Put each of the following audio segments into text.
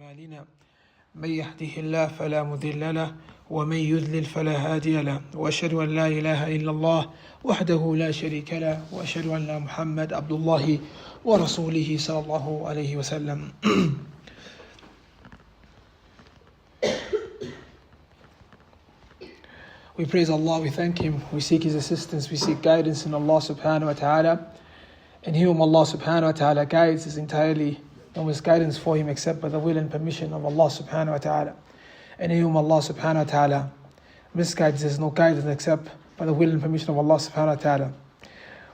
أعمالنا من يهده الله فلا مضل له ومن يضلل فلا هادي له وأشهد أن لا إله إلا الله وحده لا شريك له وأشهد أن محمد عبد الله ورسوله صلى الله عليه وسلم. We praise Allah, we thank Him, we seek His assistance, we seek guidance in Allah subhanahu wa ta'ala. And He whom Allah subhanahu wa ta'ala guides is entirely no one's guidance for him except by the will and permission of Allah subhanahu wa ta'ala. And He whom Allah subhanahu wa ta'ala misguides, there is no guidance except by the will and permission of Allah subhanahu wa ta'ala.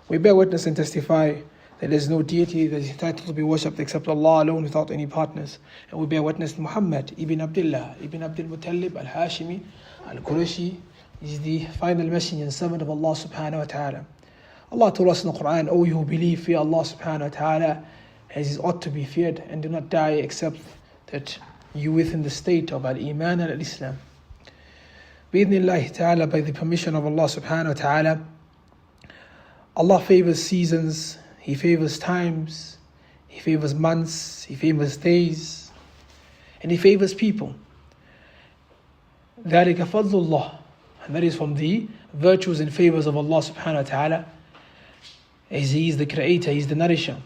We bear witness and testify that there is no deity that is entitled to be worshipped except Allah alone without any partners. And we bear witness that Muhammad ibn Abdullah ibn Abdul Muttalib al-Hashimi al-Qurashi is the final messenger and servant of Allah subhanahu wa ta'ala. Allah told us in the Quran, O you who believe, fear Allah subhanahu wa ta'ala as is ought to be feared, and do not die except that you within the state of al-Iman and al-Islam. Bi-idhnillahi ta'ala, by the permission of Allah subhanahu wa ta'ala, Allah favors seasons, He favors times, He favors months, He favors days, and He favors people. ذَلِكَ فَضْلُ اللَّهِ, and that is from the virtues and favors of Allah subhanahu wa ta'ala, as He is the creator, He is the nourisher.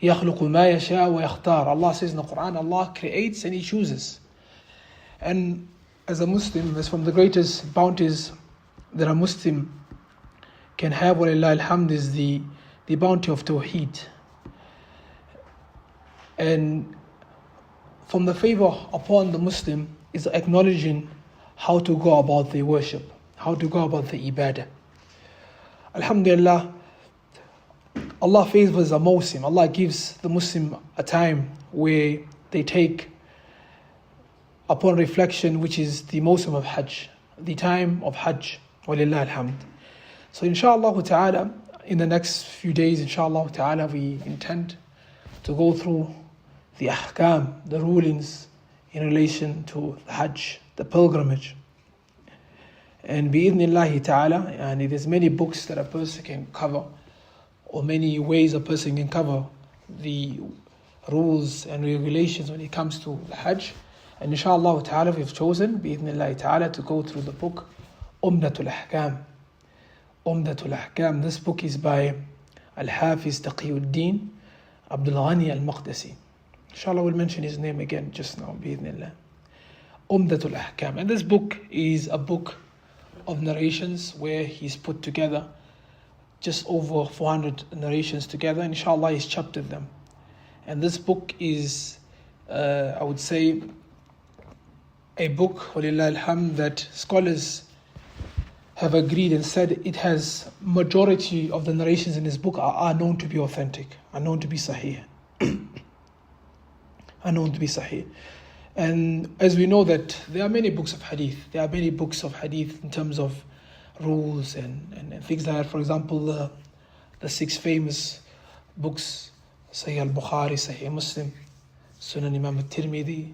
يَخْلُقُ مَا يَشَاءُ وَيَخْتَارُ. Allah says in the Quran, Allah creates and He chooses. And as a Muslim, as from the greatest bounties that a Muslim can have, walillah alhamd, is the bounty of Tawheed. And from the favor upon the Muslim is acknowledging how to go about the worship, how to go about the ibadah. Alhamdulillah, Allah favors a Muslim. Allah gives the Muslim a time where they take upon reflection, which is the Muslim of Hajj, the time of Hajj. Walillah alhamd. So inshallah ta'ala, in the next few days, inshallah ta'ala, we intend to go through the ahkam, the rulings in relation to the Hajj, the pilgrimage. And bi-idhnillahi ta'ala, and there's many books that a person can cover, or many ways a person can cover the rules and regulations when it comes to the Hajj. And inshallah ta'ala, we've chosen, bi-idhnillahi ta'ala, to go through the book Umdatul Ahkam. Umdatul Ahkam. This book is by Al-Hafiz Taqiyuddin Abdul Ghani Al-Maqdisi. Inshallah we'll mention his name again just now, bi-idhnillah. Umdatul Ahkam. And this book is a book of narrations where he's put together just over 400 narrations together. Inshallah, he's chaptered them. And this book is, I would say, a book, walillah alhamd, that scholars have agreed and said it has majority of the narrations in this book are known to be authentic, are known to be sahih. Are known to be sahih. And as we know that there are many books of hadith. There are many books of hadith in terms of rules and things like that. For example, the 6 famous books, Sahih al-Bukhari, Sahih Muslim, Sunan Imam al-Tirmidhi,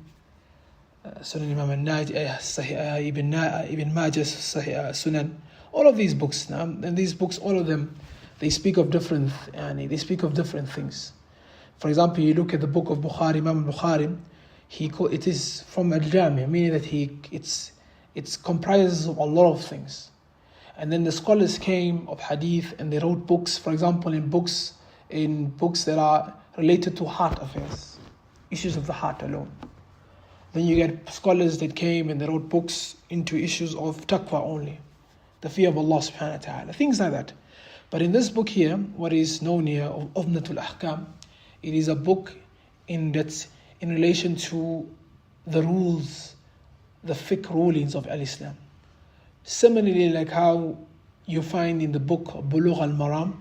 Sunan Imam al-Najih, Sahih Ibn Majah, Sahih Sunan. All of these books, and these books, all of them, they speak of different things. For example, you look at the book of Bukhari, Imam al-Bukhari, it is from al-Jami, meaning that it comprises of a lot of things. And then the scholars came of hadith and they wrote books, for example, in books that are related to heart affairs, issues of the heart alone. Then you get scholars that came and they wrote books into issues of taqwa only, the fear of Allah subhanahu wa ta'ala, things like that. But in this book here, what is known here of Umdatul Ahkam, it is a book in relation to the rules, the fiqh rulings of al-Islam. Similarly, like how you find in the book Bulugh al-Maram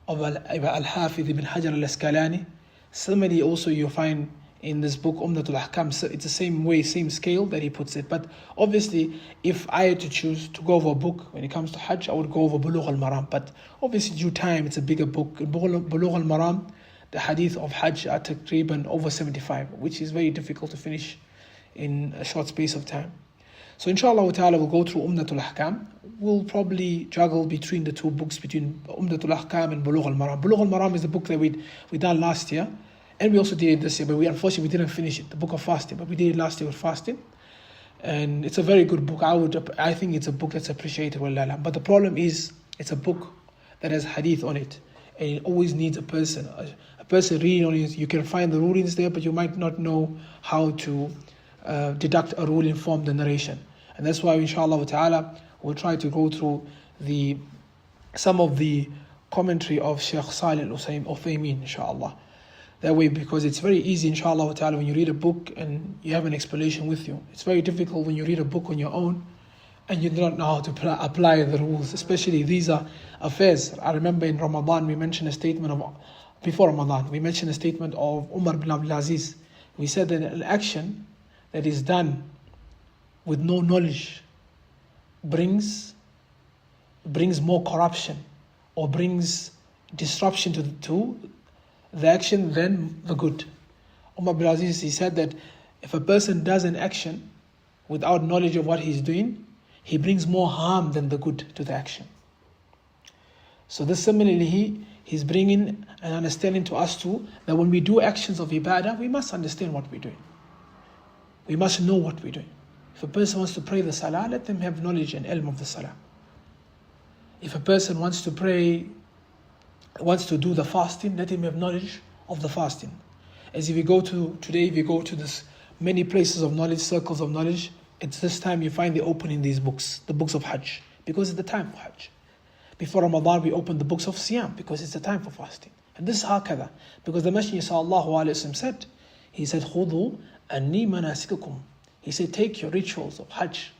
of Al-Hafidh ibn Hajar al-Asqalani, similarly also you find in this book Umdatul Ahkam, so it's the same way, same scale that he puts it. But obviously, if I had to choose to go over a book when it comes to Hajj, I would go over Bulugh al-Maram. But obviously, due time, it's a bigger book. Bulugh al-Maram, the hadith of Hajj are taqriban over 75, which is very difficult to finish in a short space of time. So inshallah ta'ala we'll go through Umdatul Ahkam. will probably juggle between the two books, between Umdatul Ahkam and Bulugh al-Maram. Bulugh al-Maram is the book that we done last year, and we also did it this year, but unfortunately we didn't finish it, the book of fasting, but we did it last year with fasting. And it's a very good book. I think it's a book that's appreciated, but the problem is it's a book that has hadith on it, and it always needs a person reading on it. You can find the rulings there, but you might not know how to deduct a ruling from the narration. And that's why, inshallah ta'ala, we'll try to go through some of the commentary of Shaykh Salih al-Uthaymeen, inshallah. That way, because it's very easy, inshallah ta'ala, when you read a book and you have an explanation with you. It's very difficult when you read a book on your own and you do not know how to apply the rules, especially these are affairs. I remember in Ramadan, before Ramadan, we mentioned a statement of Umar bin Abdul Aziz. We said that an action that is done with no knowledge brings more corruption or brings disruption to the action than the good. Umar bin Aziz, he said that if a person does an action without knowledge of what he's doing, he brings more harm than the good to the action. So this similarly, he's bringing an understanding to us too, that when we do actions of ibadah, we must understand what we're doing. We must know what we're doing. If a person wants to pray the salah, let them have knowledge and ilm of the salah. If a person wants to do the fasting, let him have knowledge of the fasting. As if you go to this many places of knowledge, circles of knowledge, it's this time you find they opening these books, the books of Hajj, because it's the time for Hajj. Before Ramadan, we open the books of Siyam, because it's the time for fasting. And this is hakada, because the Messenger sallallahu alaihi wasallam said, he said, "Khudhu anni manasikakum." He said, take your rituals of Hajj.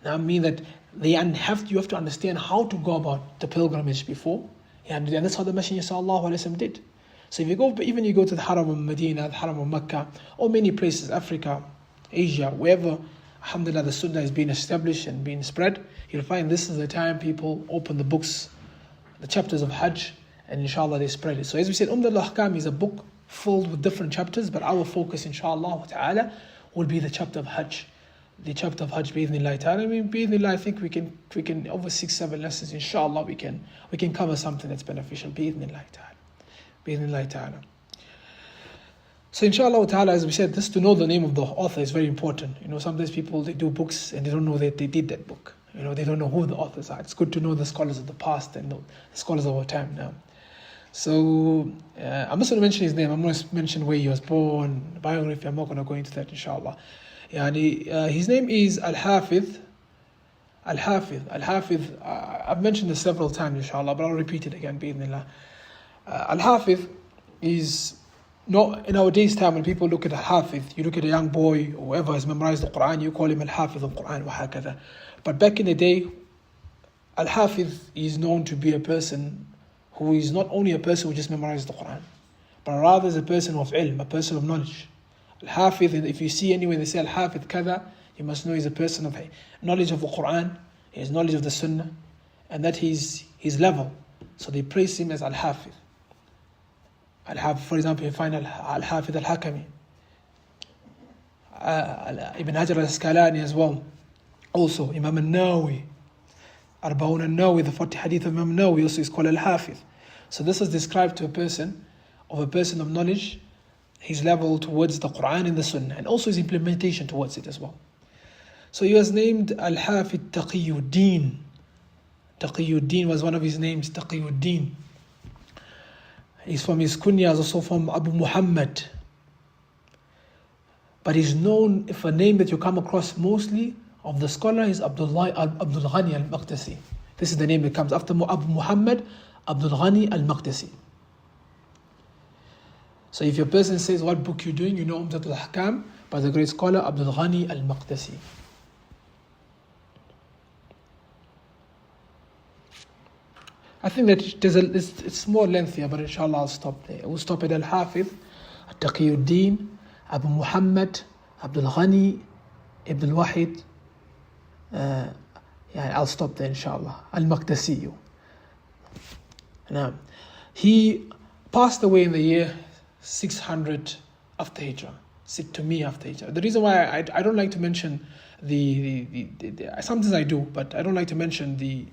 Now I mean that you have to understand how to go about the pilgrimage before. And that's how the Messenger sallallahu alaihi wasallam did. So if you go to the Haram of Medina, the Haram of Mecca, or many places, Africa, Asia, wherever, alhamdulillah, the Sunnah is being established and being spread, you'll find this is the time people open the books, the chapters of Hajj, and inshallah they spread it. So as we said, Umdatul Ahkam is a book filled with different chapters, but our focus, inshallah ta'ala, will be the chapter of Hajj. The chapter of Hajj, bi'idhnillah ta'ala. Bi'idhnillah, I think we can over 6-7 lessons, inshallah, we can cover something that's beneficial, bi'idhnillah ta'ala. Bi'idhnillah ta'ala. So inshallah ta'ala, as we said, this to know the name of the author is very important. Sometimes people, they do books and they don't know that they did that book. They don't know who the authors are. It's good to know the scholars of the past and the scholars of our time now. So I'm not going to mention his name. I'm going to mention where he was born, biography. I'm not going to go into that, inshallah. His name is Al-Hafidh. I've mentioned this several times, inshallah, but I'll repeat it again, bi'idhnillah. Al-Hafidh is not in our days time. When people look at Al-Hafidh, you look at a young boy, whoever has memorized the Quran, you call him Al-Hafidh al-Quran wa hakadha. But back in the day, Al-Hafidh is known to be a person who is not only a person who just memorized the Quran, but rather is a person of ilm, a person of knowledge. Al-Hafidh, if you see anywhere they say Al-Hafidh kada, you must know he's a person of knowledge of the Quran, he has knowledge of the Sunnah, and that he's his level. So they praise him as Al-Hafidh. Al-Hafidh, for example, you find Al-Hafidh al-Hakami, Ibn Hajar al-Asqalani as well. Also, Imam al-Nawawi, Arba'un al-Nawawi, the 40 hadith of Imam al-Nawawi also is called Al-Hafidh. So this is described to a person of knowledge, his level towards the Quran and the Sunnah, and also his implementation towards it as well. So he was named Al-Hafidh Taqiyuddin. Taqiyuddin was one of his names, Taqiyuddin. He's from his kunya, is also from Abu Muhammad. But he's known, if a name that you come across mostly of the scholar is Abdul Ghani al-Maqdisi. This is the name that comes after Abu Muhammad, Abdul Ghani al-Maqdisi. So if your person says what book you're doing, you know Umdatul Ahkam by the great scholar Abdul Ghani al-Maqdisi. I think that it's more lengthier, but inshallah I'll stop there. We'll stop at Al-Hafidh, Taqiyuddin, Abu Muhammad, Abdul Ghani, Ibn al-Wahid. I'll stop there, inshallah. Al-Maqdisi. Now, he passed away in the year 600 after Hijrah. sit to me after each other. The reason why I don't like to mention sometimes I do, but I don't like to mention the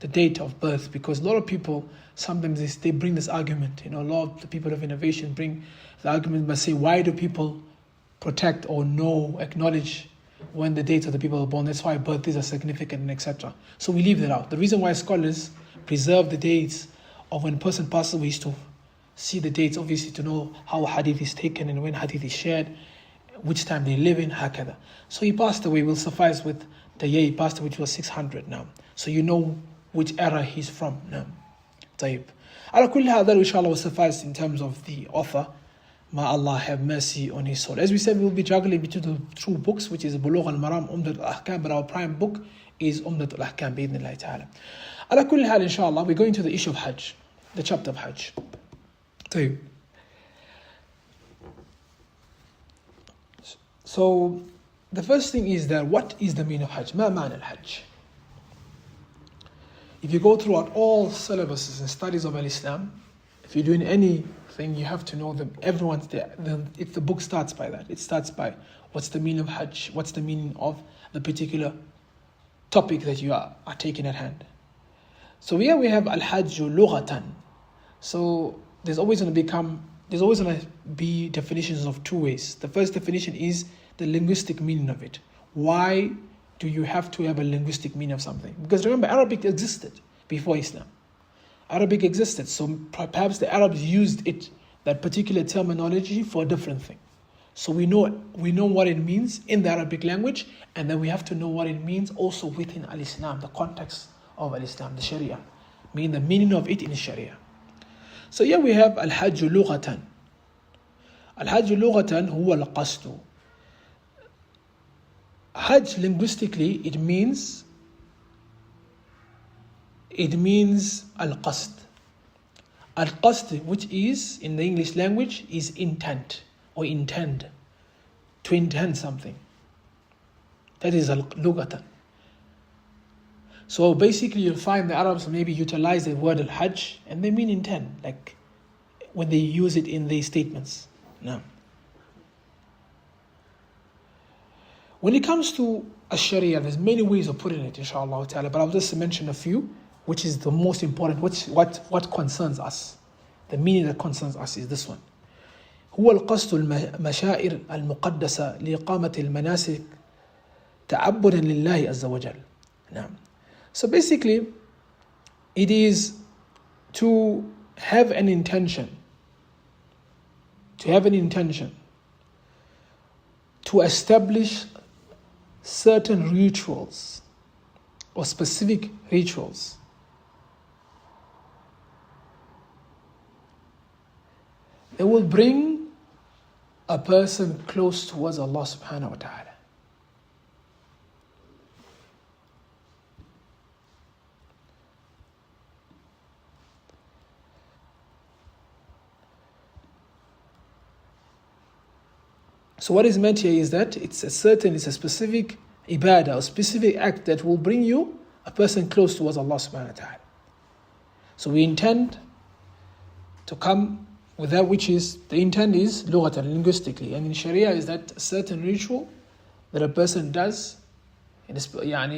date of birth, because a lot of people sometimes they bring this argument. A lot of the people of innovation bring the argument by saying, why do people protect or acknowledge when the dates of the people are born? That's why birthdays are significant, and etc. So we leave that out. The reason why scholars preserve the dates of when a person passes away is to see the dates, obviously to know how hadith is taken and when hadith is shared, which time they live in, hakada. So he passed away, will suffice with the year he passed away, which was 600 now. So you know which era he's from now. طيب. على كل هذا inshallah will suffice in terms of the author. May Allah have mercy on his soul. As we said, we will be juggling between the two books, which is Bulugh al-Maram, Umdat al-Ahkam, but our prime book is Umdat al-Ahkam, bi'idhnillahi ta'ala. على كل حال inshallah, we're going to the issue of Hajj, the chapter of Hajj. So the first thing is that what is the meaning of Hajj? ما معنى الحج? If you go throughout all syllabuses and studies of Islam, if you're doing anything, you have to know them. Everyone's there. If the book starts by that, it starts by what's the meaning of Hajj? What's the meaning of the particular topic that you are taking at hand? So here we have al-Hajj lughatan. So there's always going to be definitions of two ways. The first definition is the linguistic meaning of it. Why do you have to have a linguistic meaning of something? Because remember, Arabic existed before Islam. Arabic existed, so perhaps the Arabs used that particular terminology for a different thing. So we know what it means in the Arabic language, and then we have to know what it means also within al-Islam, the context of al-Islam, the Sharia, meaning the meaning of it in Sharia. So here we have al-Hajj lughatan. Al-Hajj lughatan huwa al-qasdu. Hajj linguistically it means al-qasd. Al-qasd, which is in the English language, is intent or intend, to intend something. That is al-lughatan. So basically you'll find the Arabs maybe utilize the word al-Hajj and they mean intend, like when they use it in their statements. Now, when it comes to Sharia, there's many ways of putting it, inshallah ta'ala, but I'll just mention a few, which is the most important, what concerns us. The meaning that concerns us is this one. هو القصد المشاعر المقدسة لإقامة المناسك تعبدا لله عز وجل. نعم. So basically, it is to have an intention, to establish certain rituals or specific rituals that will bring a person close towards Allah subhanahu wa ta'ala. So what is meant here is that it's a specific ibadah, a specific act that will bring a person close towards Allah subhanahu wa ta'ala. So we intend to come with that which is, the intent is lughatan, linguistically, and in Sharia is that a certain ritual that a person does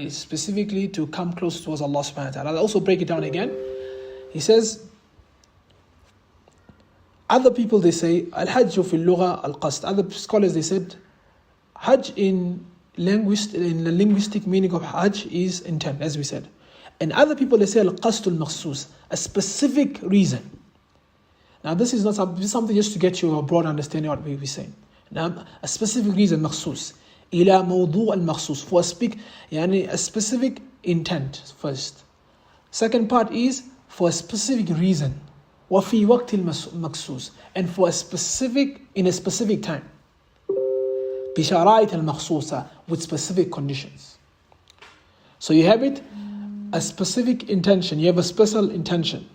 specifically to come close towards Allah subhanahu wa ta'ala. I'll also break it down again. He says, other people they say al-Hajj fi al-lugha al-qasd. Other scholars they said Hajj in the linguistic meaning of Hajj is intent, as we said. And other people they say al-qasd al-makhsus, a specific reason. Now this is not something just to get you a broad understanding of what we're saying. Now a specific reason, makhsus, ila mawdu' al-makhsus, for a specific intent first. Second part is for a specific reason. وفي وقت المخصوص, and in a specific time. بشرائط المخصوصة, with specific conditions. So you have a specific intention, you have a special intention.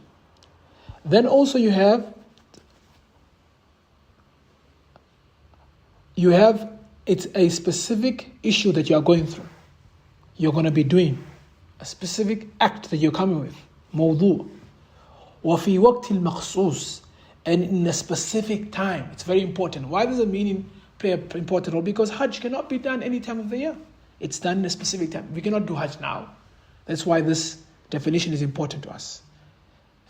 Then also you have it's a specific issue that you are going through. You're going to be doing a specific act that you're coming with. موضوع. وفي وقت المخصوص, and in a specific time. It's very important. Why does it mean play an important role because Hajj cannot be done any time of the year. It's done in a specific time. We cannot do Hajj now. That's why this definition is important to us.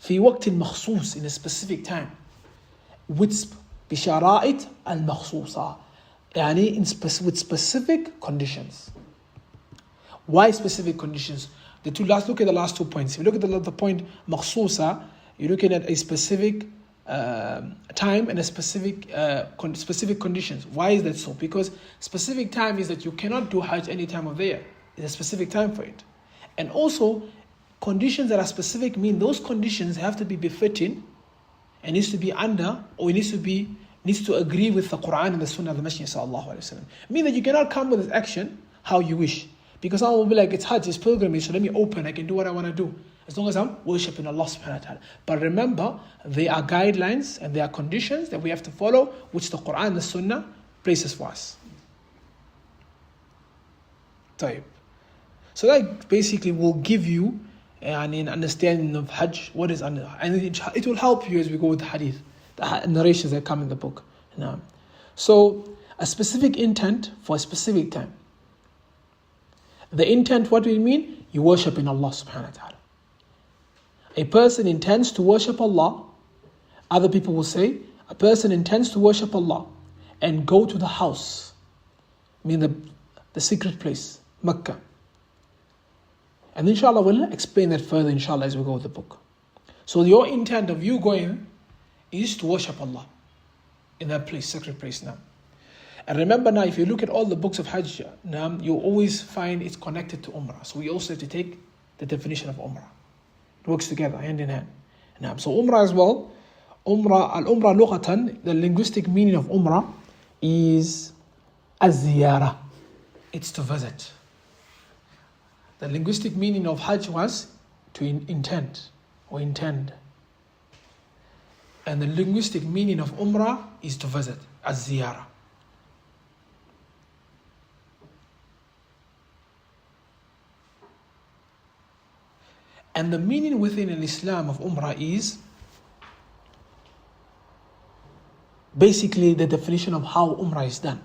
في وقت مخصوص, in a specific time, with بشرائط المخصوصة, يعني with specific conditions. Why specific conditions? Let's look at the last 2 points. If you look at the point مخصوصة, you're looking at a specific time and a specific conditions. Why is that so? Because specific time is that you cannot do Hajj any time of the year. There's a specific time for it. And also, conditions that are specific mean those conditions have to be befitting and needs to be under, or needs to agree with the Quran and the Sunnah of the Messenger sallallahu alaihi wasallam. Mean that you cannot come with this action how you wish. Because someone will be like, it's Hajj, it's pilgrimage, so let me open, I can do what I want to do. As long as I'm worshipping Allah subhanahu wa ta'ala. But remember, there are guidelines and there are conditions that we have to follow, which the Quran and the Sunnah places for us. طيب. So that basically will give you an understanding of Hajj, what is under, and it will help you as we go with the Hadith, the narrations that come in the book. Now, so a specific intent for a specific time. The intent, what do you mean? You worship in Allah subhanahu wa ta'ala. A person intends to worship Allah. Other people will say, a person intends to worship Allah and go to the house, mean the secret place, Makkah. And inshallah we'll explain that further inshallah as we go with the book. So your intent of you going is to worship Allah in that place, sacred place now. And remember now, if you look at all the books of Hajj, now you always find it's connected to Umrah. So we also have to take the definition of Umrah. It works together, hand in hand. Now, so Umrah as well, Al-Umrah lughatan, the linguistic meaning of Umrah is az-ziyarah. It's to visit. The linguistic meaning of Hajj was to intend. And the linguistic meaning of Umrah is to visit, az-ziyarah. And the meaning within Islam of Umrah is basically the definition of how Umrah is done.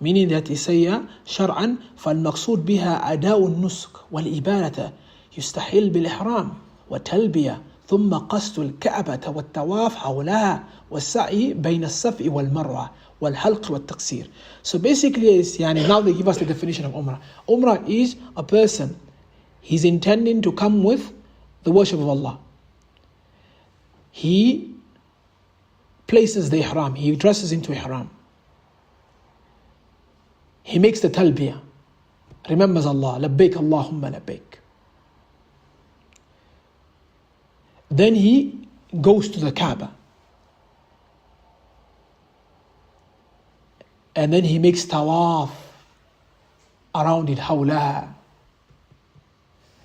Meaning that إسيا شرعا فالمقصود بها أداء النسك والإبادة يستحل بالإحرام وتلبية ثم قصد الكعبة والطواف حولها والسعي بين الصفا والمروة والحلق والتقصير. So basically is now they give us the definition of Umrah. Umrah is a person, he's intending to come with the worship of Allah. He places the ihram, he dresses into ihram. He makes the talbiyah, remembers Allah, labbaik Allahumma labbaik. Then he goes to the Kaaba. And then he makes tawaf around it, hawlaha.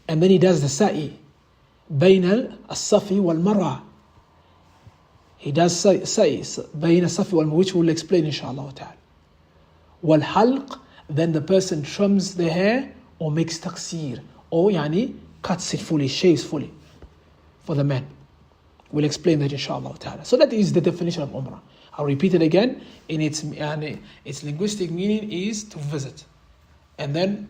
And then he does the sa'i, بين الصفا والمروة. He does sa'i, بين الصفا والمروة, which we'll explain inshallah ta'ala. والحلق, then the person trims the hair or makes taqsir, or cuts it fully, shaves fully for the man. We'll explain that inshallah ta'ala. So that is the definition of Umrah. I'll repeat it again. In its linguistic meaning is to visit. And then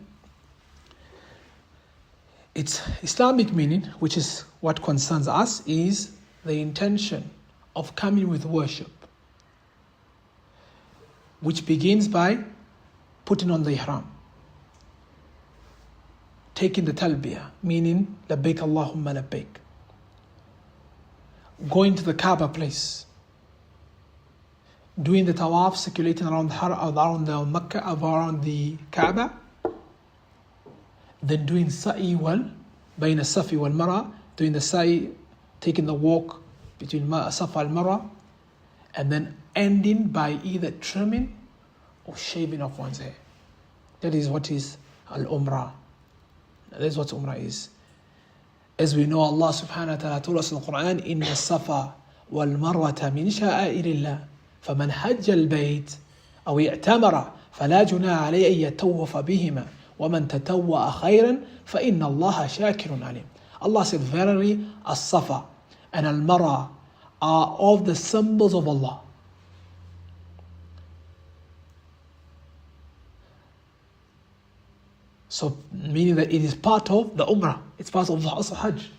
its Islamic meaning, which is what concerns us, is the intention of coming with worship, which begins by putting on the ihram, taking the talbiyah, meaning labbaik Allahumma labbaik, going to the Kaaba place, doing the tawaf, circulating around the Makkah, around the Kaaba, then doing sa'i bayna safi wal mara, doing the sa'i, taking the walk between safa and mara, and then ending by either trimming or shaving off one's hair. That is what is al-umrah. That is what umrah is. As we know, Allah subhanahu wa ta'ala told us in the Quran, إِنَّ الصَّفَا وَالْمَرْوَةَ مِنْ شَعَائِرِ اللَّهِ فَمَنْ حَجَّ الْبَيْتِ أَوْ اعْتَمَرَ فَلَا جُنَاحَ عَلَيْهِ أَن يَطَوَّفَ بِهِمَا وَمَنْ تَطَوَّعَ خَيْرًا فَإِنَّ اللَّهَ شَاكِرٌ عَلِيمٌ. Allah said, verily, as-safa and al-marwa are of the symbols of Allah. So meaning that it is part of the Umrah. It's part of the Hajj.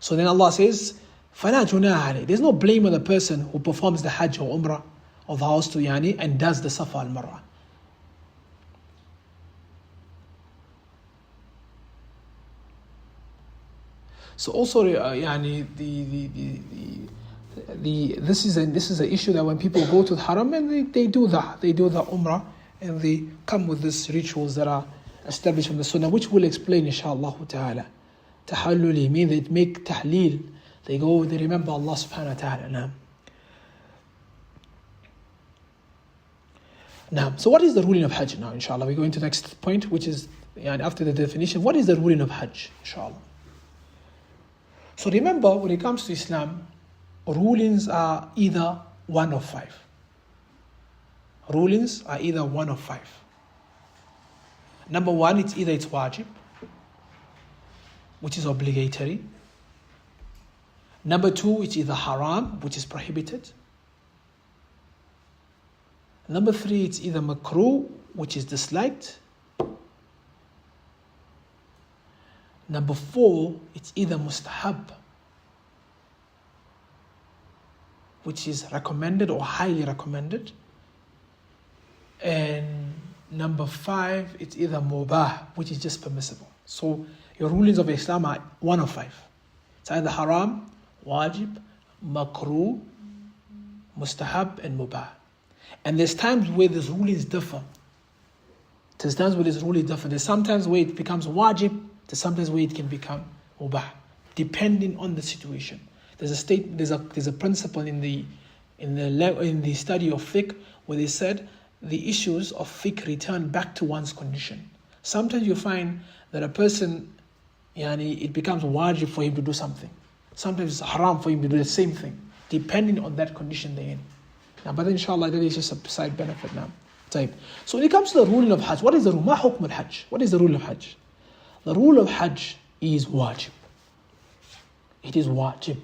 So then Allah says, فَلَا جُنَاحَ عَلَيْهِ. There's no blame on the person who performs the Hajj or Umrah of the house to and does the Safa al-Marwa. So also this is an issue that when people go to the Haram and they do the Umrah and they come with these rituals that are established from the Sunnah, which we'll explain inshaAllah ta'ala. Tahalluli means they make tahleel. They remember Allah subhanahu wa ta'ala. Now, so what is the ruling of Hajj now, inshallah? We go into the next point, which is after the definition. What is the ruling of Hajj, inshallah? So remember, when it comes to Islam, rulings are either one of five. Rulings are either one of five. Number one, it's wajib, which is obligatory. Number two, it's either haram, which is prohibited. Number three, it's either makruh, which is disliked. Number four, it's either mustahab, which is recommended or highly recommended. And number five, it's either mubah, which is just permissible. So your rulings of Islam are one of five. It's either haram, wajib, makruh, mustahab, and mubah. And there's times where these rulings differ. There's sometimes where it becomes wajib, there's sometimes where it can become mubah, depending on the situation. There's a principle in the study of fiqh where they said the issues of fiqh return back to one's condition. Sometimes you find that a person, it becomes wajib for him to do something. Sometimes it's haram for him to do the same thing, depending on that condition they're in. Now, but inshallah, that is just a side benefit now. So when it comes to the ruling of Hajj, what is the rule? Ma hukm al-Hajj? What is the rule of Hajj? The rule of Hajj is wajib. It is wajib.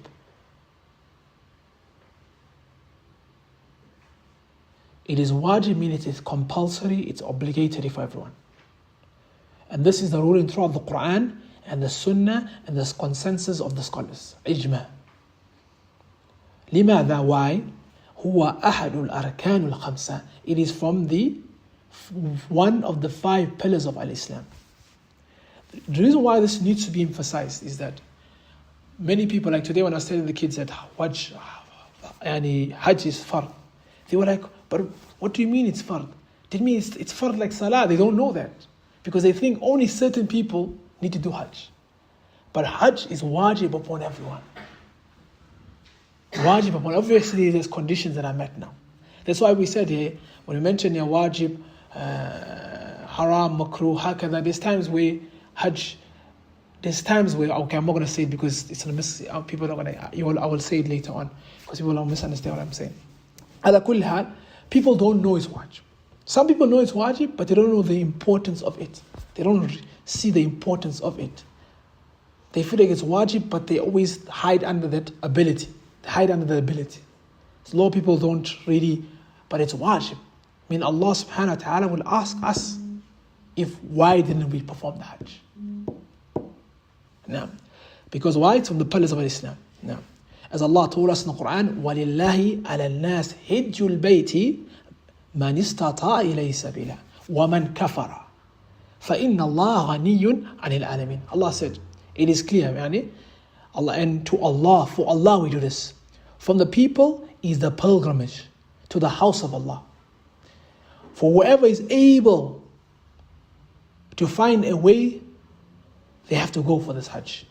It is wajib, meaning it is compulsory, it's obligatory for everyone. And this is the ruling throughout the Quran and the Sunnah and the consensus of the scholars. Ijma. لماذا? Why? هو أحد الأركان الخمسة. It is from one of the 5 pillars of Al-Islam. The reason why this needs to be emphasized is that many people, like today when I was telling the kids that Hajj is fard, they were like, but what do you mean it's fard? It means it's fard like salah. They don't know that because they think only certain people need to do Hajj. But Hajj is wajib upon everyone. Wajib upon, obviously there's conditions that are met now. That's why we said here, when we mention wajib, haram, makruh, hakadha, there's times where Hajj, okay, I'm not going to say it because it's going to people are going to, I will say it later on because people will misunderstand what I'm saying. Ala kulli hal, people don't know it's wajib. Some people know it's wajib, but they don't know the importance of it. They don't see the importance of it. They feel like it's wajib, but they always hide under that ability. They hide under the ability. So a lot of people don't really, but it's wajib. I mean, Allah subhanahu wa ta'ala will ask us why didn't we perform the Hajj? Now, because why? It's from the pillars of Islam. Now, as Allah told us in the Quran, وَلِلَّهِ عَلَى النَّاسِ حِجُّ الْبَيْتِ مَنِ اسْتَطَاعَ إِلَيْهِ سَبِيلًا وَمَنْ كَفَرَ فَإِنَّ اللَّهَ غَنِيٌّ عَنِ الْعَالَمِينَ. Allah said, it is clear, Allah, and for Allah we do this. From the people is the pilgrimage to the house of Allah. For whoever is able to find a way, they have to go for this Hajj.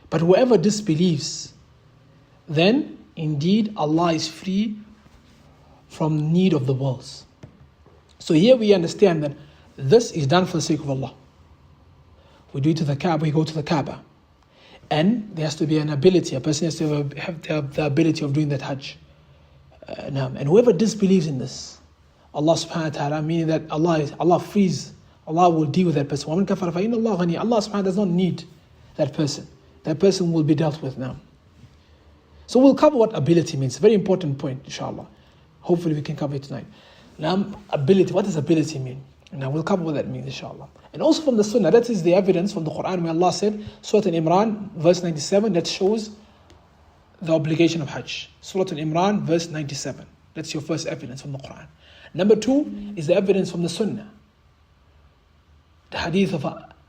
But whoever disbelieves, then indeed Allah is free from need of the worlds. So here we understand that this is done for the sake of Allah. We do it to the Kaaba, we go to the Kaaba. And there has to be an ability, a person has to have the ability of doing that Hajj. And whoever disbelieves in this, Allah subhanahu wa ta'ala, meaning that Allah frees, Allah will deal with that person. وَمَنْ كَفَرَ فَإِنَّ اللَّهَ غَنِيٌّ. Allah subhanahu wa ta'ala does not need that person. That person will be dealt with now. So we'll cover what ability means. Very important point, inshallah. Hopefully we can cover it tonight. Now, ability, what does ability mean? Now we'll cover what that means, inshallah. And also from the Sunnah, that is the evidence from the Quran where Allah said, Surah Al-Imran, verse 97, that shows the obligation of Hajj. Surah Al-Imran, verse 97. That's your first evidence from the Quran. Number 2 is the evidence from the Sunnah. The hadith of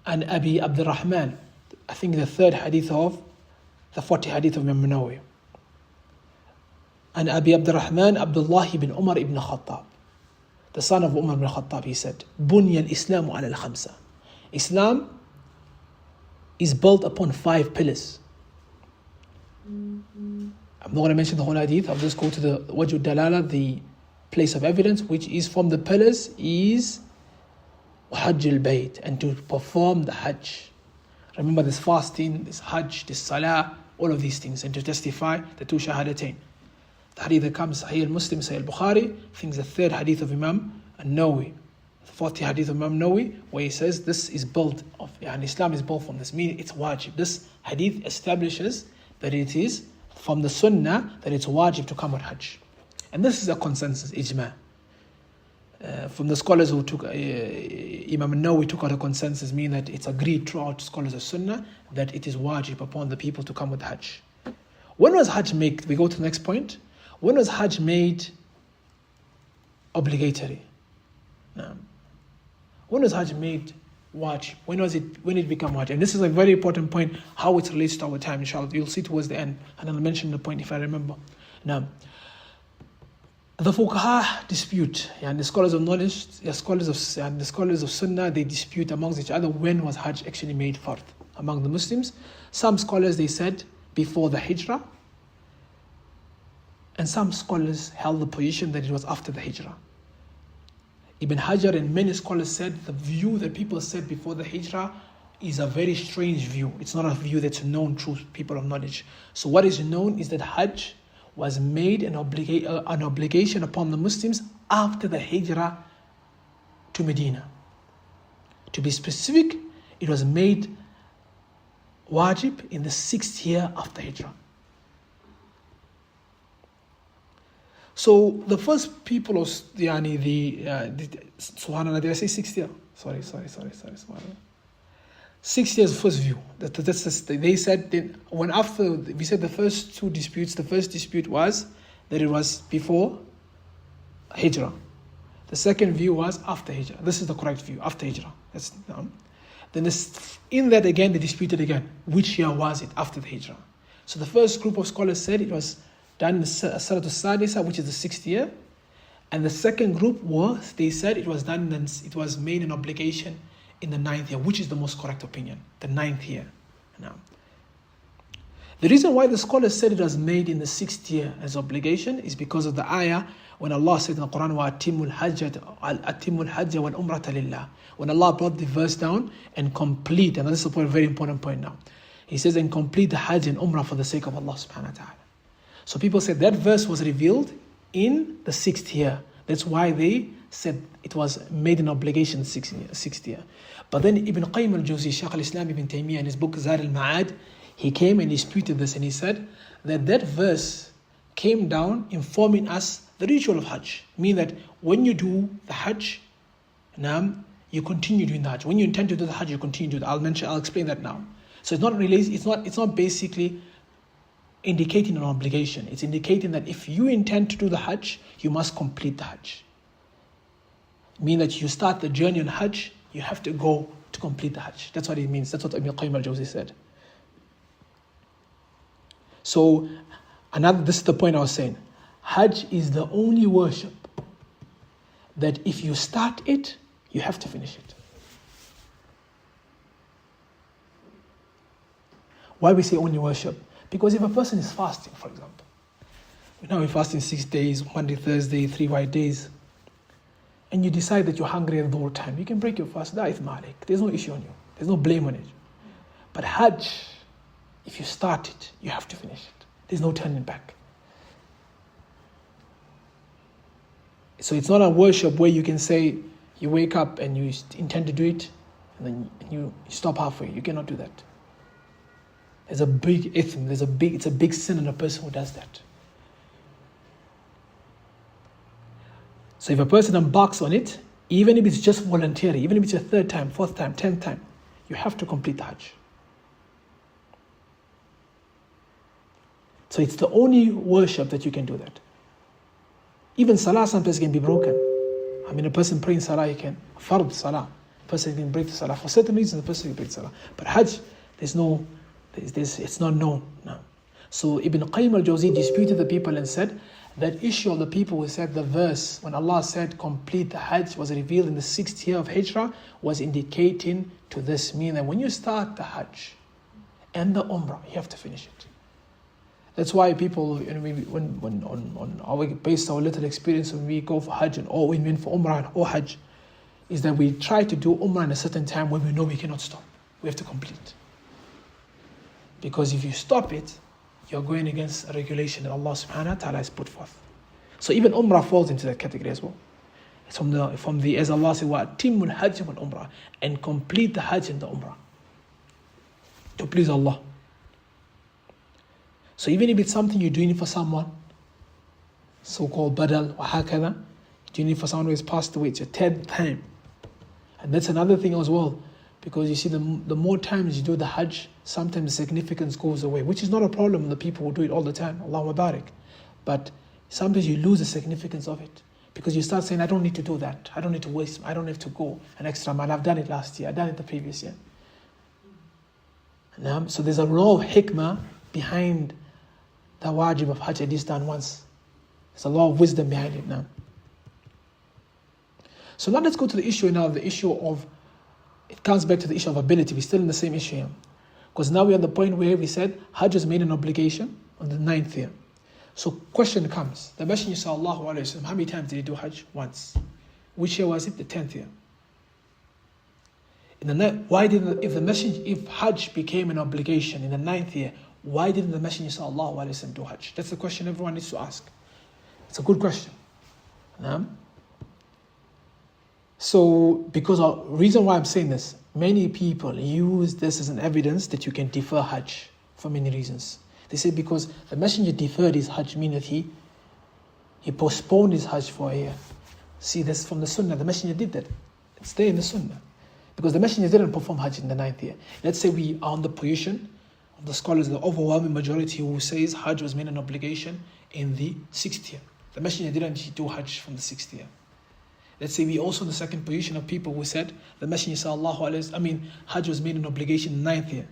An Abi Abdurrahman, I think the third hadith of the 40 hadith of Imam Nawawi. An Abi Abdurrahman Abdullah ibn Umar ibn Khattab, the son of Umar ibn Khattab, he said, Bunya al-Islamu ala al-khamsa. Islam is built upon 5 pillars. I'm not going to mention the whole hadith, I'll just go to the Wajh al-Dalala, the place of evidence, which is from the pillars is Hajj al-Bayt, and to perform the Hajj. Remember this fasting, this Hajj, this Salah, all of these things, and to testify the 2 Shahadatain. The hadith that comes Sahih al-Muslim, Sahih al-Bukhari, I think the 3rd hadith of Imam al-Nawawi, the 40th hadith of Imam Nawawi, where he says this is built of, and Islam is built from this, meaning it's wajib. This hadith establishes that it is from the Sunnah that it's wajib to come on Hajj. And this is a consensus, ijma. From the scholars who took, Imam al-Nawawi took out a consensus, meaning that it's agreed throughout scholars of Sunnah that it is wajib upon the people to come with Hajj. When was Hajj made? We go to the next point. When was Hajj made obligatory? Now, when was Hajj made wajib? When it become wajib? And this is a very important point, how it relates to our time, inshallah. You'll see towards the end, and I'll mention the point if I remember. Now, the fuqaha dispute, and the scholars of knowledge, the scholars of Sunnah, they dispute amongst each other when was Hajj actually made fard among the Muslims. Some scholars, they said before the Hijrah, and some scholars held the position that it was after the Hijrah. Ibn Hajar and many scholars said the view that people said before the Hijrah is a very strange view. It's not a view that's known through people of knowledge. So what is known is that Hajj was made an obligation upon the Muslims after the Hijrah to Medina. To be specific, it was made wajib in the 6th year after Hijrah. So the first people of subhanallah, did I say 6th year? Sorry, subhanallah. 6 years first view. They said that when after we said the first 2 disputes, the first dispute was that it was before Hijrah. The second view was after Hijrah. This is the correct view, after Hijrah. Then in that again they disputed again. Which year was it after the Hijrah? So the first group of scholars said it was done in the Sanat al-Sadisa, which is the 6th year. And the second group they said it was made an obligation in the 9th year, which is the most correct opinion, the 9th year. Now, the reason why the scholars said it was made in the 6th year as obligation is because of the ayah when Allah said in the Quran, وَأَتِمُّ الْحَجَّ وَالْأُمْرَةَ لِلَّهِ. When Allah brought the verse down and complete, and this is a very important point now, He says, and complete the Hajj and Umrah for the sake of Allah subhanahu wa ta'ala. So people said that verse was revealed in the 6th year. That's why they said it was made an obligation in the 6th year. But then Ibn Qayyim al-Jawzi, Shaykh al-Islam Ibn Taymiyyah, in his book Zad al-Ma'ad, he came and disputed this, and he said that verse came down informing us the ritual of Hajj. Meaning that when you do the Hajj, you continue doing the Hajj. When you intend to do the Hajj, you continue to do that. I'll explain that now. So it's not basically indicating an obligation. It's indicating that if you intend to do the Hajj, you must complete the Hajj. Meaning that you start the journey on Hajj, you have to go to complete the Hajj. That's what it means. That's what Ibn Qayyim al-Jawzi said. So, this is the point I was saying. Hajj is the only worship that if you start it, you have to finish it. Why we say only worship? Because if a person is fasting, for example, we're fasting 6 days, Monday, Thursday, 3 white days, and you decide that you're hungry at the whole time, you can break your fast. There's no issue on you. There's no blame on it. But Hajj, if you start it, you have to finish it. There's no turning back. So it's not a worship where you can say you wake up and you intend to do it, and then you stop halfway. You cannot do that. There's a big ithm, it's a big sin in a person who does that. So if a person embarks on it, Even if it's just voluntary, even if it's your third time, fourth time, 10th time, you have to complete the Hajj. So it's the only worship that you can do that. Even Salah sometimes can be broken. I mean, a person praying Salah, he can, Fard Salah, a person can break the Salah. For certain reasons, a person can break the Salah. But Hajj, it's not known. No. So Ibn Qayyim al-Jawzi disputed the people and said, that issue of the people who said the verse, when Allah said complete the Hajj, was revealed in the 6th year of Hijrah, was indicating to this mean that when you start the Hajj and the Umrah, you have to finish it. That's why people, based on our little experience when we go for Hajj or we mean for Umrah or Hajj, is that we try to do Umrah in a certain time when we know we cannot stop. We have to complete. Because if you stop it, you're going against a regulation that Allah subhanahu wa ta'ala has put forth. So even Umrah falls into that category as well. It's from the as Allah said, وَأَتِمُّ الْحَجِّ وَالْأُمْرَةِ, and complete the Hajj and the Umrah to please Allah. So even if it's something you're doing it for someone, so-called badal or hakada, doing it for someone who has passed away, it's your 10th time. And that's another thing as well, because you see the more times you do the Hajj, sometimes the significance goes away, which is not a problem. The people who do it all the time, Allahumma barik. But sometimes you lose the significance of it, because you start saying, I don't need to do that. I don't need to waste, I don't have to go an extra mile. I've done it last year, I've done it the previous year. So there's a law of hikmah behind the wajib of Hajj, at least done once. There's a lot of wisdom behind it now. So now let's go to the issue now, the issue of, it comes back to the issue of ability. We're still in the same issue here. Because now we're at the point where we said Hajj was made an obligation on the 9th year. So question comes, the Messenger sallallahu alayhi wa sallam, how many times did he do Hajj? Once. Which year was it? The 10th year. If Hajj became an obligation in the 9th year, why didn't the Messenger sallallahu alayhi wa sallam do Hajj? That's the question everyone needs to ask. It's a good question. So, because the reason why I'm saying this, many people use this as an evidence that you can defer Hajj for many reasons. They say because the Messenger deferred his Hajj, meaning that he postponed his Hajj for a year. See, this from the Sunnah, the Messenger did that. It's there in the Sunnah. Because the Messenger didn't perform Hajj in the 9th year. Let's say we are on the position of the scholars, the overwhelming majority who says Hajj was made an obligation in the 6th year. The Messenger didn't do Hajj from the 6th year. Let's say we also in the second position of people who said the Messenger Hajj was made an obligation in the 9th year.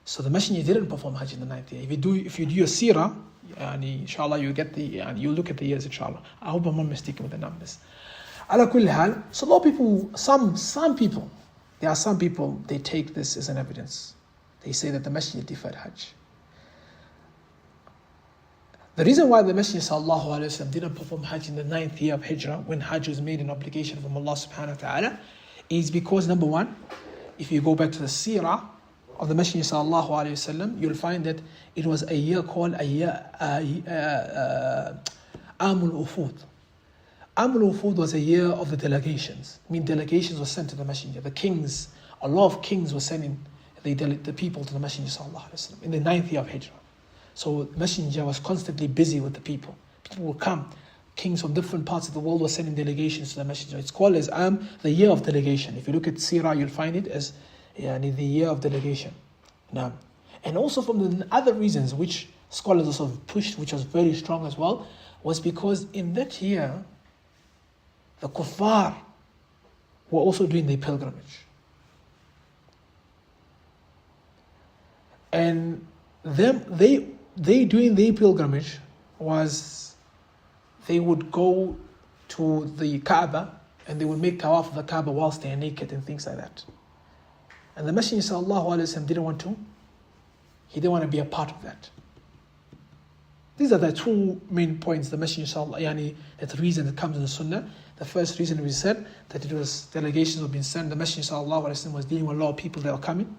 So the Messenger didn't perform Hajj in the 9th year. If you do your seerah, inshallah you get you look at the years, inshallah. I hope I'm not mistaken with the numbers. Ala kulli hal, so a lot of people, some people, there are some people, they take this as an evidence. They say that the Messenger deferred Hajj. The reason why the Messenger sallallahu alayhi wa sallam didn't perform Hajj in the 9th year of Hijrah, when Hajj was made an obligation from Allah subhanahu wa ta'ala, is because, number one, if you go back to the seerah of the Messenger sallallahu alayhi wa sallam, you'll find that it was a year called Amul Ufud. Amul Ufud was a year of the delegations. I mean, delegations were sent to the Messenger. The kings, a lot of kings were sending the people to the Messenger sallallahu alayhi wa sallam in the 9th year of Hijrah. So the Messenger was constantly busy with the people. People would come. Kings from different parts of the world were sending delegations to the Messenger. It's called as the year of delegation. If you look at Sirah, you'll find it as the year of delegation. Now, and also from the other reasons which scholars also pushed, which was very strong as well, was because in that year, the kuffar were also doing their pilgrimage. And they doing their pilgrimage was, they would go to the Kaaba and they would make tawaf of the Kaaba whilst they are naked and things like that. And the Messenger sallallahu alaihi wasallam didn't want to be a part of that. These are the two main points. The Messenger that's the reason that comes in the Sunnah. The first reason we said that it was delegations were being sent. The Messenger sallallahu alaihi wasallam was dealing with a lot of people that were coming.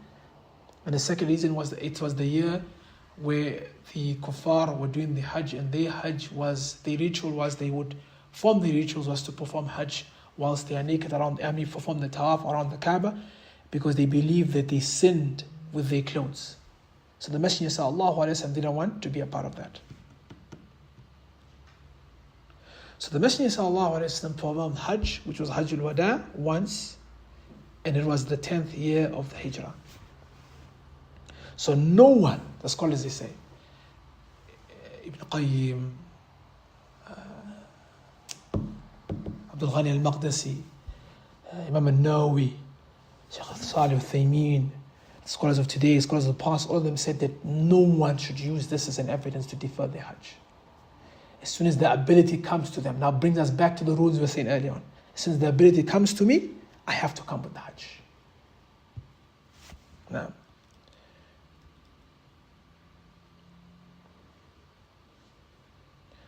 And the second reason was that it was the year where the kuffar were doing the Hajj, and their Hajj was, their ritual was, they would form their rituals was to perform Hajj whilst they are naked perform the tawaf around the Kaaba, because they believed that they sinned with their clothes. So the Messenger sallallahu alaihi wasallam didn't want to be a part of that. So the Messenger sallallahu alaihi wasallam performed Hajj, which was Hajj al-Wada, once, and it was the 10th year of the Hijrah. So no one, the scholars they say, Ibn Qayyim, Abdul Ghani al-Maqdisi, Imam al-Nawawi, Shaykh Salih al-Uthaymeen, scholars of today, scholars of the past, all of them said that no one should use this as an evidence to defer their Hajj. As soon as the ability comes to them, now brings us back to the rules we were saying earlier on. As soon as the ability comes to me, I have to come with the Hajj. Now,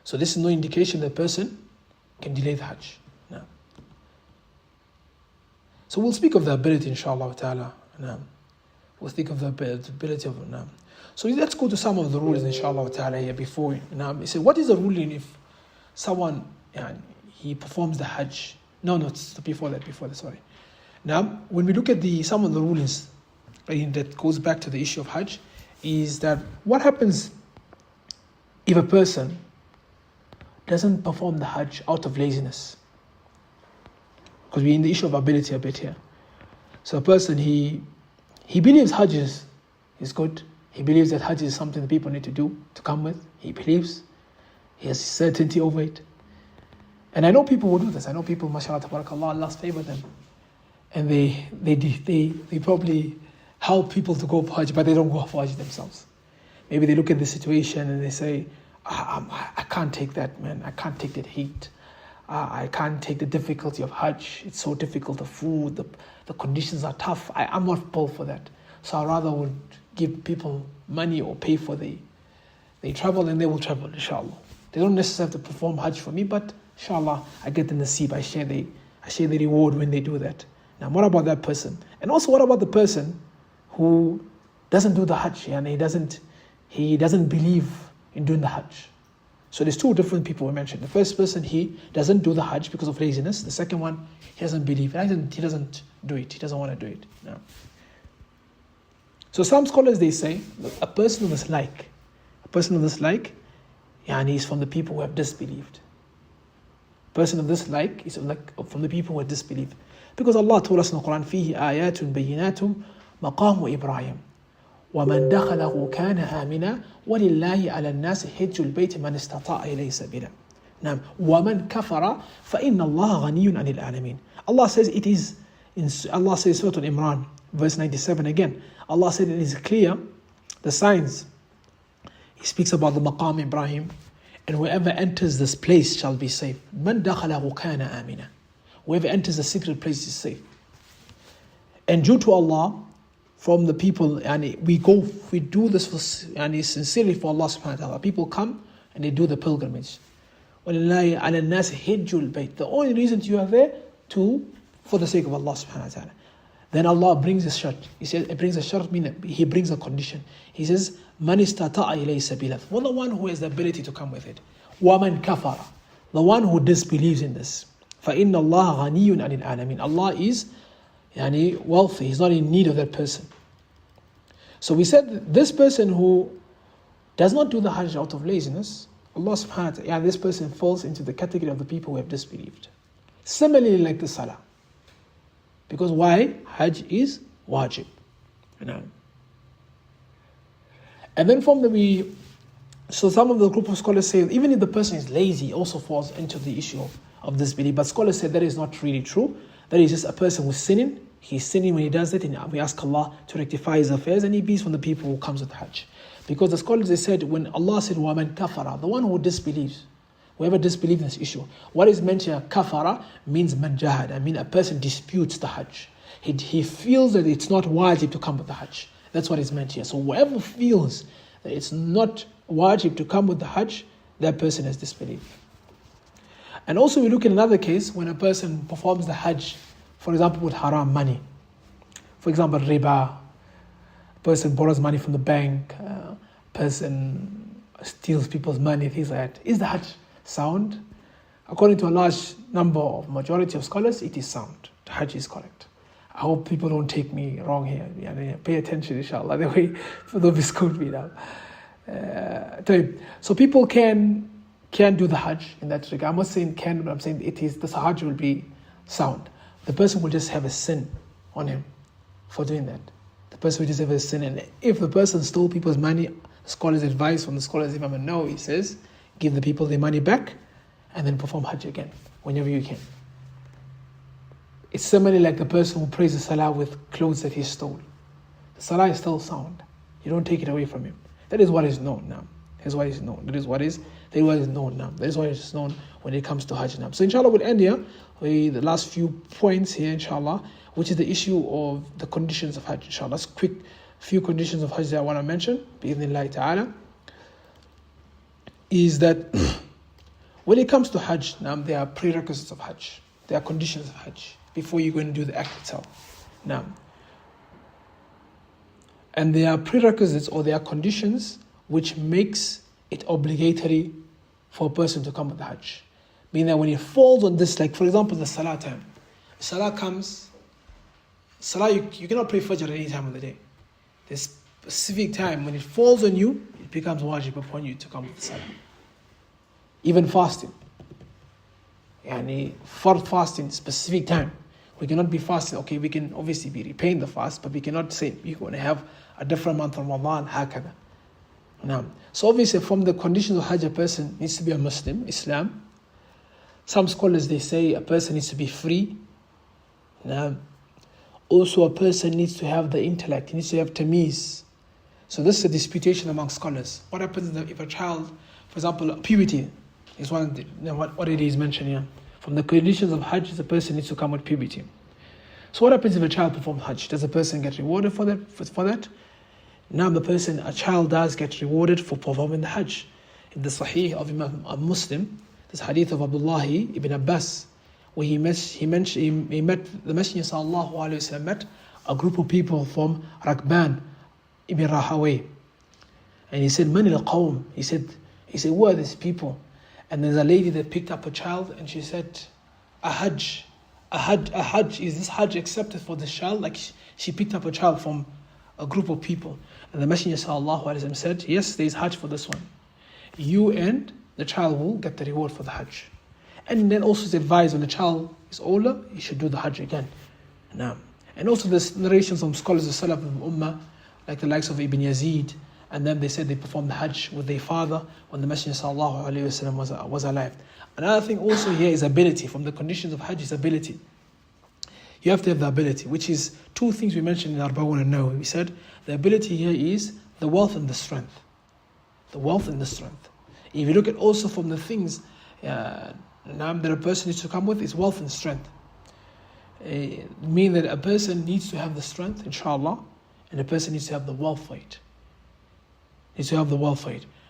so this is no indication that a person can delay the Hajj. No. So we'll speak of the ability, inshallah ta'ala. No. We'll speak of the ability of no. So let's go to some of the rules, inshallah ta'ala, here before. He said, what is the ruling if someone, he performs the Hajj? No, it's before that, sorry. Now, when we look at some of the rulings that goes back to the issue of Hajj, is that what happens if a person doesn't perform the Hajj out of laziness? Because we're in the issue of ability a bit here. So a person, he believes Hajj is good. He believes that Hajj is something that people need to do, to come with. He believes. He has certainty over it. And I know people will do this. I know people, mashallah, tabarakallah, Allah's favor them. And they probably help people to go for Hajj, but they don't go for Hajj themselves. Maybe they look at the situation and they say, I can't take that, man. I can't take that heat. I can't take the difficulty of Hajj. It's so difficult. The food, the conditions are tough. I'm not built for that. So I rather would give people money or pay for they travel, and they will travel, inshallah. They don't necessarily have to perform Hajj for me, but inshallah, I get the nasib. I share the reward when they do that. Now, what about that person? And also, what about the person who doesn't do the Hajj and he doesn't believe in doing the Hajj? So there's two different people we mentioned. The first person, he doesn't do the Hajj because of laziness. The second one, he doesn't believe. He doesn't do it. He doesn't want to do it. No. So some scholars, they say, look, a person of this like, is from the people who have disbelieved. A person of this like is from the people who have disbelieved. Because Allah told us in the Quran, فِيهِ آيَاتٌ بَيِّنَاتٌ مَقَامُ إِبْرَاهِيمَ وَمَنْ دَخَلَهُ كَانَ آمِنًا وَلِلَّهِ عَلَى النَّاسِ حِجُّ الْبَيْتِ مَنِ اسْتَطَاعَ إِلَيْهِ سَبِيلًا. Now, وَمَنْ كَفَرَ فَإِنَّ اللَّهَ غَنِيٌّ عَنِ الْعَالَمِينَ. Allah says it is, Allah says Surah Al-Imran, verse 97 again. Allah said it is clear, the signs. He speaks about the Maqam Ibrahim, and whoever enters this place shall be safe. مَنْ دَخَلَهُ كَانَ آمِنًا. Whoever enters the secret place is safe. And due to Allah, from the people, we do this sincerely for Allah subhanahu wa ta'ala. People come and they do the pilgrimage. وَلِلَّهِ عَلَى النَّاسِ حِجُّ الْبَيْتِ. The only reason you are there for the sake of Allah subhanahu wa ta'ala. Then Allah brings a shart. He says, it brings a shart, meaning He brings a condition. He says, مَنِ اسْتَطَاعَ إِلَيْهِ سَبِيلًا. For the one who has the ability to come with it. وَمَنْ كَفَرَ. The one who disbelieves in this. فَإِنَّ اللَّهَ غَنِيٌّ عَنِ الْعَالَمِينَ. Allah is wealthy. He's not in need of that person. So we said this person who does not do the Hajj out of laziness, Allah subhanahu wa ta'ala, this person falls into the category of the people who have disbelieved. Similarly like the Salah. Because why? Hajj is wajib. And then so some of the group of scholars say, even if the person is lazy, he also falls into the issue of disbelief. But scholars say that is not really true. That is just a person who's sinning. He's sinning when he does it, and we ask Allah to rectify his affairs, and he be from the people who comes with Hajj. Because the scholars, they said, when Allah said, وَمَنْ كَفَرَ, the one who disbelieves, whoever disbelieves in this issue, what is meant here, kafara, means man jahad. A person disputes the Hajj. He feels that it's not wajib to come with the Hajj. That's what is meant here. So whoever feels that it's not wajib to come with the Hajj, that person has disbelieved. And also we look at another case when a person performs the Hajj, for example, with haram money. For example, riba. A person borrows money from the bank. A person steals people's money, things like that. Is the Hajj sound? According to a large majority of scholars, it is sound. The Hajj is correct. I hope people don't take me wrong here. Pay attention, inshallah. The way for the biscuit me now. So people can can do the Hajj in that regard. I'm not saying can, but I'm saying it is, this Hajj will be sound. The person will just have a sin on him for doing that. The person will just have a sin. And if the person stole people's money, scholars' advice from the scholars, Imam an-Nawawi says, give the people their money back and then perform Hajj again, whenever you can. It's similarly like the person who prays the Salah with clothes that he stole. The Salah is still sound. You don't take it away from him. That is what is known now. That is what is known. That is what is known now. That is what is known when it comes to Hajj now. So inshallah we'll end here with the last few points here, inshallah, which is the issue of the conditions of Hajj. Inshallah, that's quick few conditions of Hajj that I want to mention, bi'idhnillahi ta'ala, is that when it comes to Hajj, now there are prerequisites of Hajj. There are conditions of Hajj before you go and do the act itself. Now, and there are prerequisites or there are conditions which makes it obligatory for a person to come with the Hajj. Meaning that when it falls on this, like for example the Salah time. The Salah comes, Salah you cannot pray Fajr at any time of the day. There's a specific time when it falls on you, it becomes wajib upon you to come with the Salah. Even fasting. For fasting, specific time. We cannot be fasting. Okay, we can obviously be repaying the fast, but we cannot say we're going to have a different month of Ramadan, hakada. Now, so obviously from the conditions of Hajj, a person needs to be a Muslim, Islam. Some scholars, they say a person needs to be free. Now, also a person needs to have the intellect, he needs to have tamiz. So this is a disputation among scholars. What happens if a child, for example, puberty is one of the, what it is mentioned here. From the conditions of Hajj, the person needs to come with puberty. So what happens if a child performs Hajj? Does a person get rewarded for that? Now a child does get rewarded for performing the Hajj. In the Sahih of Imam Muslim, this hadith of Abdullah ibn Abbas, where he met the Messenger sallallahu alaihi wasallam, met a group of people from Rakban ibn Rahaway. And he said, Man al-qawm? He said, who are these people? And there's a lady that picked up a child and she said, a Hajj, is this Hajj accepted for this child? Like she picked up a child from a group of people. And the Messenger sallallahu alaihi wasallam said, yes, there is Hajj for this one. You and the child will get the reward for the Hajj. And then also it's advised when the child is older, he should do the Hajj again. Now, and also there's narrations from scholars of Salaf of Ummah, like the likes of Ibn Yazid, and then they said they performed the Hajj with their father when the Messenger sallallahu alaihi wasallam was alive. Another thing also here is ability. From the conditions of Hajj is ability. You have to have the ability, which is two things we mentioned in Arba'un an-Nawawi. We said the ability here is the wealth and the strength. The wealth and the strength. If you look at also from the things that a person needs to come with is wealth and strength. Meaning that a person needs to have the strength, inshallah, and a person needs to have the wealth for it.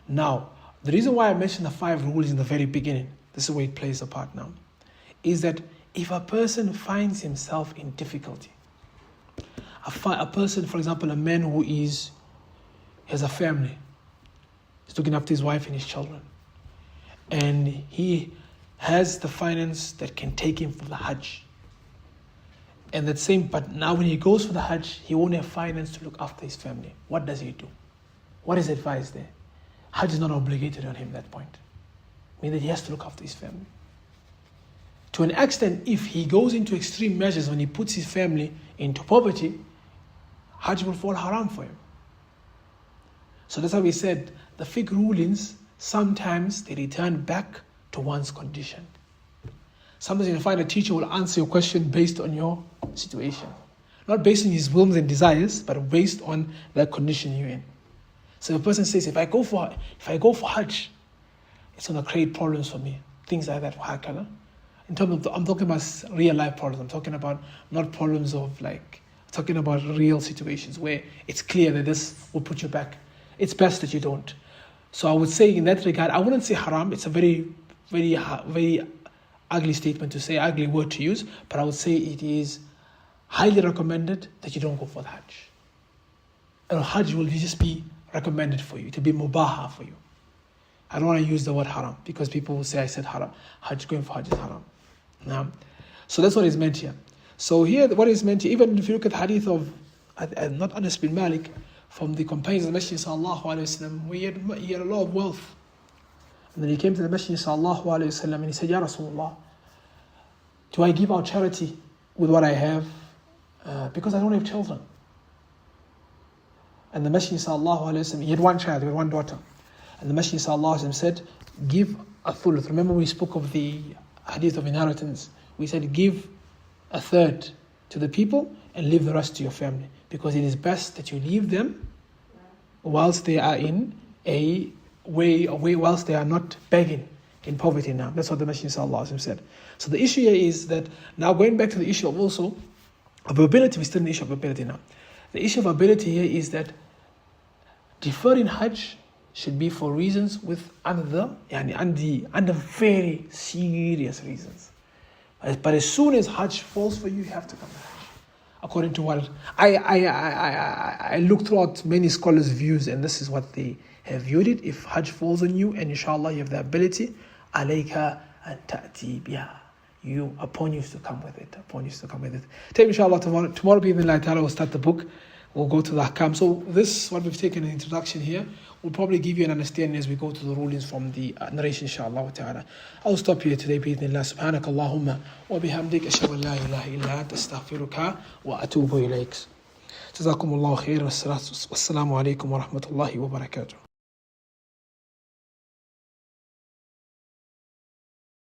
Now, the reason why I mentioned the 5 rules in the very beginning, this is where it plays a part now, is that if a person finds himself in difficulty, a person, for example, a man who has a family, he's looking after his wife and his children, and he has the finance that can take him for the Hajj. But now when he goes for the Hajj, he won't have finance to look after his family. What does he do? What is advised there? Hajj is not obligated on him at that point. Meaning that he has to look after his family. To an extent, if he goes into extreme measures when he puts his family into poverty, Hajj will fall haram for him. So that's how we said, the fiqh rulings, sometimes they return back to one's condition. Sometimes you'll find a teacher will answer your question based on your situation. Not based on his whims and desires, but based on the condition you're in. So if a person says, if I go for Hajj, it's going to create problems for me. Things like that. In terms of, I'm talking about real life problems. I'm talking about not problems of talking about real situations where it's clear that this will put you back. It's best that you don't. So I would say in that regard, I wouldn't say haram. It's a very, very, very ugly statement to say, ugly word to use. But I would say it is highly recommended that you don't go for the Hajj. And Hajj will just be recommended for you, to be mubaha for you. I don't want to use the word haram because people will say I said haram. Going for Hajj is haram. Now, so that's what is meant here. So here, what is meant here, even if you look at the hadith of, not Anas bin Malik, from the companions of the Messenger sallallahu alaihi wasallam, he had a lot of wealth. And then he came to the Messenger sallallahu alayhi wasallam and he said, Ya Rasulullah, do I give out charity with what I have? Because I don't have children. And the Messenger sallallahu alayhi wasallam, he had one child, he had one daughter. And the Messenger sallallahu alayhi wasallam said, give a thuluth. Remember we spoke of the hadith of inheritance. We said, give a third to the people and leave the rest to your family. Because it is best that you leave them whilst they are in a way, whilst they are not begging in poverty now. That's what the Messenger sallallahu alaihi wasallam said. So the issue here is that, now going back to the issue of also of ability, we're still in the issue of ability now. The issue of ability here is that deferring Hajj should be for reasons with under very serious reasons. But as soon as Hajj falls for you, you have to come to Hajj. According to what I look throughout many scholars' views, and this is what they have viewed it. If Hajj falls on you, and inshallah you have the ability, alayka an ta'ti biha. Upon you to come with it. Take inshallah tomorrow bi'idhnillahi ta'ala we'll start the book. We'll go to the ahkam. So this, what we've taken in introduction here, will probably give you an understanding as we go to the rulings from the narration, inshallah ta'ala. I'll stop here today, bi'idhnillah. Subhanak Allahumma wa bihamdik, ashhadu an la ilaha illa anta, astaghfiruka wa atubu ilayk. Jazakumullahu khairan, wassalamu alaikum wa rahmatullahi wa barakatuh.